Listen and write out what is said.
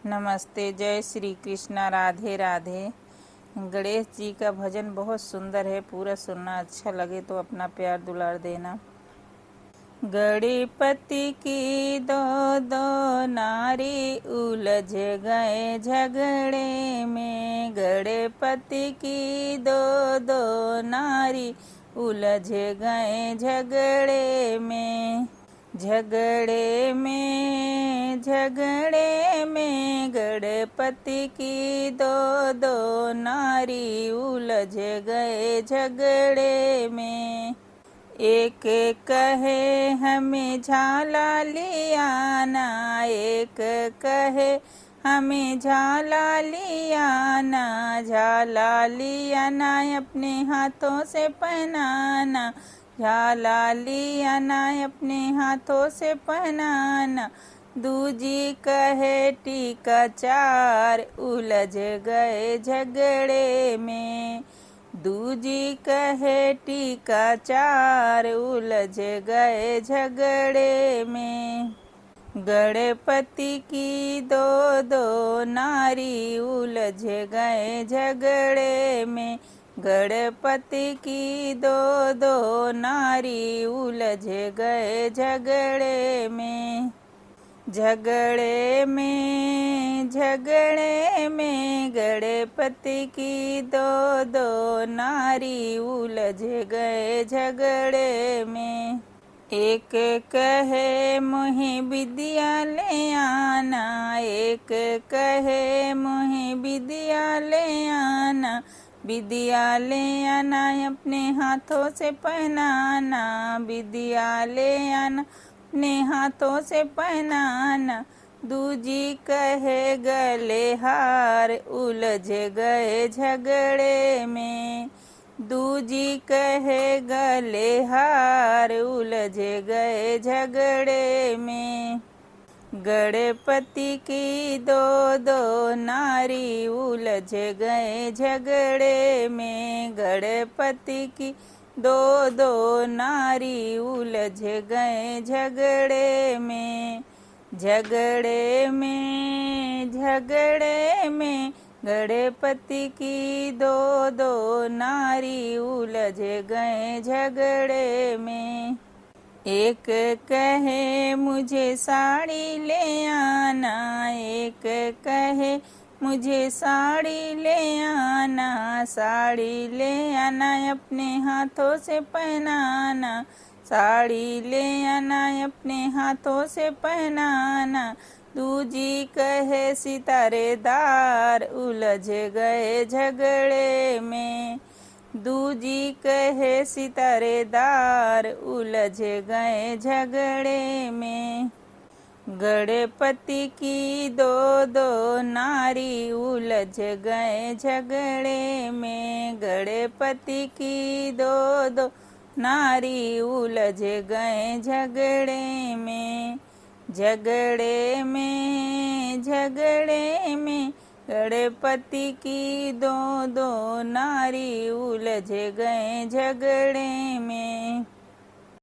नमस्ते, जय श्री कृष्णा, राधे राधे। गणेश जी का भजन बहुत सुंदर है, पूरा सुनना। अच्छा लगे तो अपना प्यार दुलार देना। गणपति की दो दो नारी उलझ गए झगड़े में। गणपति की दो दो नारी उलझ गए झगड़े में। झगड़े में गणपति की दो दो नारी उलझ गए झगड़े में। एक कहे हमें झाला लियाना, एक कहे हमें झाला लियाना। झाला लियाना अपने हाथों से पहनाना, झाला लियाना अपने हाथों से पहनाना। दूजी कहे टीका चार उलझ गए झगड़े में। दूजी कहे टीका चार उलझ गए झगड़े में। गणपति की दो दो नारी उलझ गए झगड़े में। गणपति की दो दो नारी उलझ गए झगड़े में। झगड़े में गणपति की दो दो नारी उलझ गए झगड़े में। एक कहे मुहे विद्यालय आना, एक कहे मुहे विद्यालय आना। विद्यालय आना अपने हाथों से पहनाना, विद्यालय आना अपने हाथों से पहनाना। दूजी कहे गले हार उलझ गए झगड़े में। दूजी कहे गले हार उलझ गए झगड़े में। गणपति की दो दो नारी उलझ गए झगड़े में। गणपति की दो दो नारी उलझ गए झगड़े में। झगड़े में गणपति की दो दो नारी उलझ गए झगड़े में। एक कहे मुझे साड़ी ले आना, एक कहे मुझे साड़ी ले आना। साड़ी ले आना अपने हाथों से पहनाना, साड़ी ले आना अपने हाथों से पहनाना। दूजी कहे सितारेदार उलझ गए झगड़े में। दूजी कहे सितारेदार उलझ गए झगड़े में। गणपति की दो दो नारी उलझ गए झगड़े में। गणपति की दो दो नारी उलझ गए झगड़े में। झगड़े में गणपति की दो दो नारी उलझ गए झगड़े में।